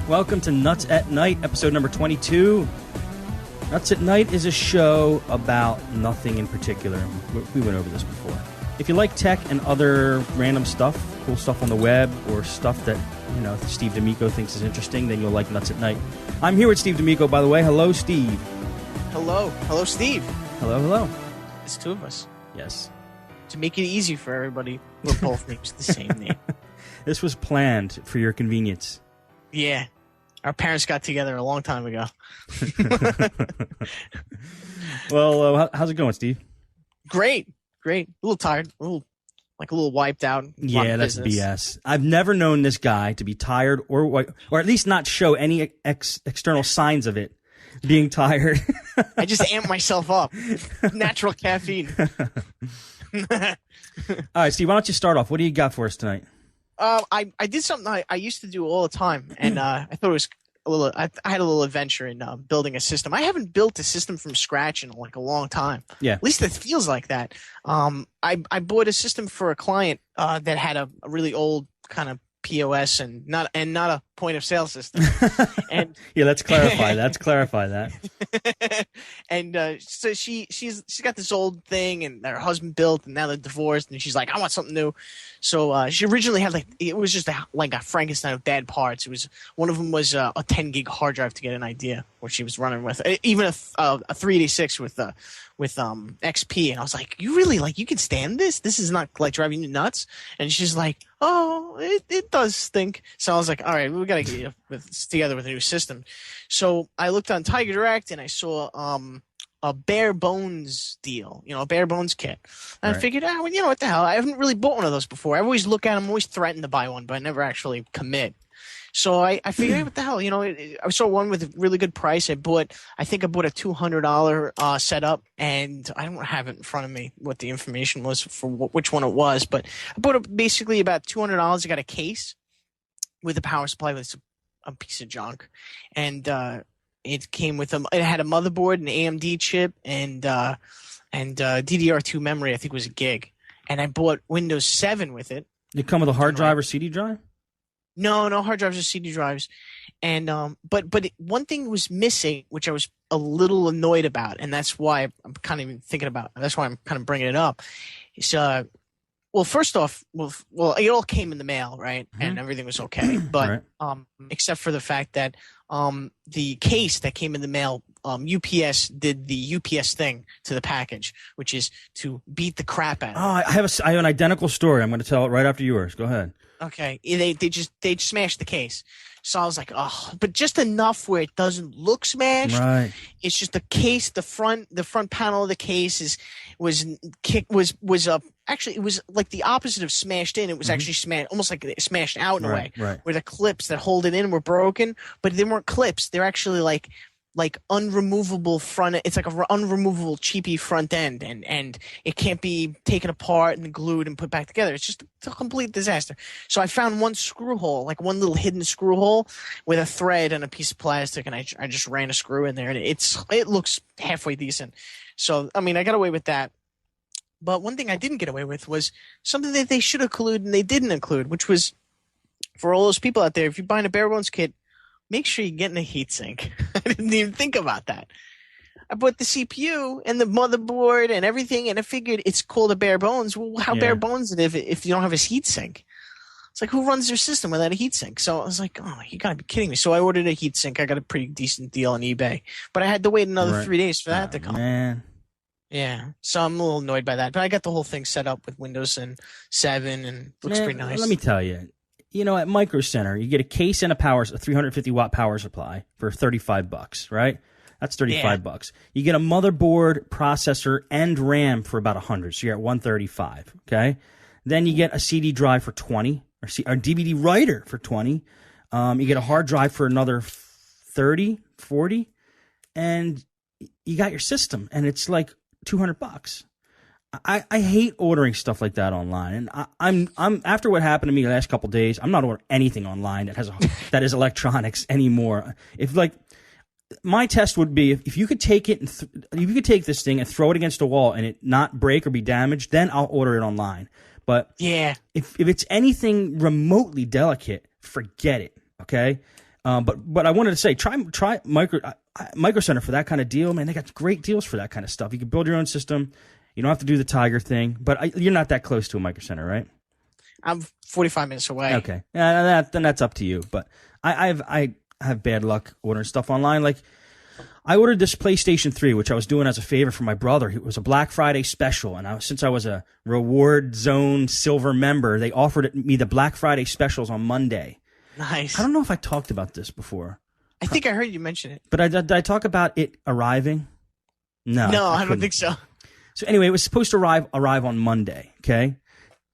Welcome to Nutz at Night, episode number 22. Nutz at Night is a show about nothing in particular. We went over this before. If you like tech and other random stuff, cool stuff on the web, or stuff that, Steve D'Amico thinks is interesting, then you'll like Nutz at Night. I'm here with Steve D'Amico, by the way. Hello, Steve. Hello. Hello, Steve. Hello, hello. It's two of us. Yes. To make it easy for everybody, we're both names the same name. This was planned for your convenience. Yeah. Our parents got together a long time ago. Well, how's it going, Steve? Great. A little tired. A little wiped out. Yeah, that's BS. I've never known this guy to be tired or at least not show any external signs of it being tired. I just amp myself up. Natural caffeine. All right, Steve, why don't you start off? What do you got for us tonight? I did something I used to do all the time, and I thought it was I had a little adventure in building a system. I haven't built a system from scratch in a long time. Yeah. At least it feels like that. I bought a system for a client that had a really old kind of POS and not a point of sale system. And yeah, let's clarify that. And so she's got this old thing, and her husband built, and now they're divorced, and she's like, I want something new. So she originally had it was just like a Frankenstein of bad parts. It was one of them was a 10 gig hard drive, to get an idea what she was running with, even a 386 with XP. And I was like, you really you can stand this? This is not driving you nuts? And she's like, oh, it does stink. So I was like, all right, we got to get together with a new system. So I looked on Tiger Direct, and I saw a bare bones deal, a bare bones kit. And I figured, what the hell? I haven't really bought one of those before. I always look at them, always threaten to buy one, but I never actually commit. So I figured, hey, what the hell? I saw one with a really good price. I think I bought a $200 setup, and I don't have it in front of me what the information was for which one it was, but I bought it basically about $200. I got a case with a power supply with a piece of junk, and it came with it had a motherboard, an AMD chip, and DDR2 memory. I think it was a gig, and I bought Windows 7 with it. Did it come with a hard drive or CD drive? No hard drives or CD drives, and but one thing was missing, which I was a little annoyed about, and that's why I'm kind of even thinking about. That's why I'm kind of bringing it up. It's well, first off, it all came in the mail, right, and everything was okay, but except for the fact that the case that came in the mail, UPS did the UPS thing to the package, which is to beat the crap out of it. Oh, I have an identical story. I'm going to tell it right after yours. Go ahead. Okay. They smashed the case. So I was like, oh, but just enough where it doesn't look smashed. Right. It's just the case, the front panel of the case was actually it was like the opposite of smashed in. It was actually smashed, almost like smashed out in a way. Right. Where the clips that hold it in were broken, but they weren't clips. They're actually like unremovable front. It's like a unremovable cheapy front end, and it can't be taken apart and glued and put back together. It's just a complete disaster. So I found one screw hole, like one little hidden screw hole with a thread and a piece of plastic, and I just ran a screw in there, and it looks halfway decent. So I mean, I got away with that. But one thing I didn't get away with was something that they should include and they didn't include, which was for all those people out there, if you're buying a bare bones kit, make sure you're getting a heatsink. I didn't even think about that. I bought the CPU and the motherboard and everything, and I figured it's called a bare bones. Well, how bare bones is it if you don't have a heatsink? It's like, who runs their system without a heatsink? So I was like, oh, you gotta be kidding me. So I ordered a heatsink. I got a pretty decent deal on eBay, but I had to wait another 3 days for that to come. Man. Yeah, so I'm a little annoyed by that. But I got the whole thing set up with Windows and 7, and looks pretty nice. Let me tell you. At Micro Center, you get a case and a 350-watt power supply for $35, right? That's $35. You get a motherboard, processor, and RAM for about $100, so you're at $135, okay? Then you get a CD drive for $20, or DVD writer for $20. You get a hard drive for another $30, $40, and you got your system, and it's like $200. I hate ordering stuff like that online, and I'm after what happened to me the last couple of days, I'm not ordering anything online that is electronics anymore. If my test would be if you could take it if you could take this thing and throw it against a wall and it not break or be damaged, then I'll order it online. But yeah, if it's anything remotely delicate, forget it. Okay. But I wanted to say, try Micro Center for that kind of deal, man. They got great deals for that kind of stuff. You can build your own system. You don't have to do the Tiger thing. But you're not that close to a Micro Center, right? I'm 45 minutes away. Okay, then that's up to you. But I have bad luck ordering stuff online. Like, I ordered this PlayStation 3, which I was doing as a favor for my brother. It was a Black Friday special, and since I was a Reward Zone Silver member, they offered me the Black Friday specials on Monday. Nice. I don't know if I talked about this before. I think I heard you mention it. But did I talk about it arriving? No, I don't think so. So anyway, it was supposed to arrive on Monday, okay?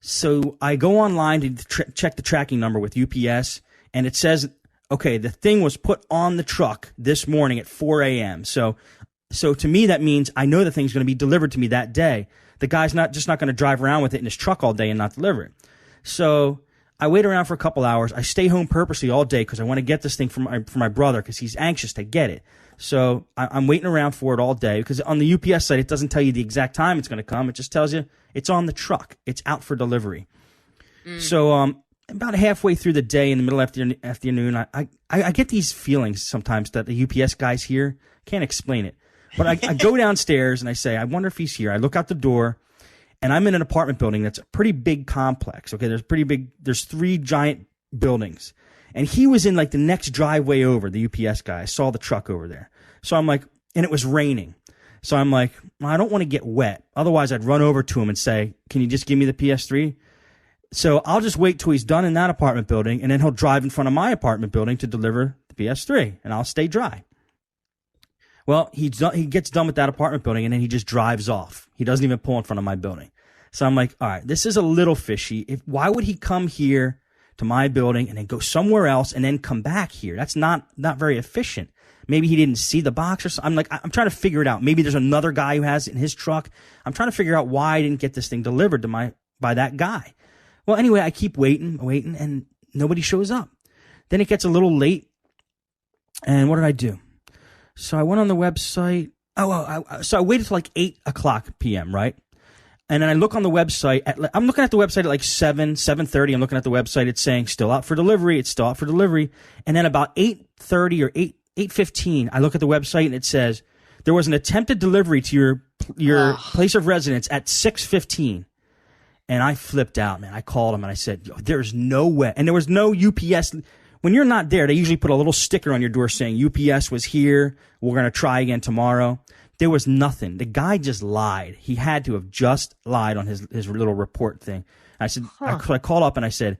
So I go online to check the tracking number with UPS, and it says, okay, the thing was put on the truck this morning at 4 a.m. So to me, that means I know the thing's going to be delivered to me that day. The guy's not going to drive around with it in his truck all day and not deliver it. So I wait around for a couple hours. I stay home purposely all day because I want to get this thing for my brother because he's anxious to get it. So I'm waiting around for it all day because on the UPS site, it doesn't tell you the exact time it's going to come. It just tells you it's on the truck. It's out for delivery. So about halfway through the day in the middle of the afternoon, I get these feelings sometimes that the UPS guy's here. Can't explain it. But I go downstairs and I say, I wonder if he's here. I look out the door. And I'm in an apartment building that's a pretty big complex. Okay, there's 3 giant buildings. And he was in like the next driveway over, the UPS guy. I saw the truck over there. So I'm like, and it was raining. So I'm like, well, I don't want to get wet. Otherwise, I'd run over to him and say, can you just give me the PS3? So I'll just wait till he's done in that apartment building, and then he'll drive in front of my apartment building to deliver the PS3, and I'll stay dry. Well, he gets done with that apartment building, and then he just drives off. He doesn't even pull in front of my building. So I'm like, all right, this is a little fishy. Why would he come here to my building and then go somewhere else and then come back here? That's not very efficient. Maybe he didn't see the box or something. I'm trying to figure it out. Maybe there's another guy who has it in his truck. I'm trying to figure out why I didn't get this thing delivered to by that guy. Well, anyway, I keep waiting, and nobody shows up. Then it gets a little late, and what did I do? So I went on the website. So I waited till like 8 o'clock p.m., right? And then I look on the website. I'm looking at the website at like 7:30. I'm looking at the website. It's saying still out for delivery. It's still out for delivery. And then about 8:30 or 8:15, I look at the website and it says there was an attempted delivery to your place of residence at 6:15. And I flipped out, man. I called him and I said, there's no way. And there was no UPS. When you're not there, they usually put a little sticker on your door saying UPS was here. We're going to try again tomorrow. There was nothing. The guy just lied. He had to have just lied on his little report thing. I said, I called up and I said,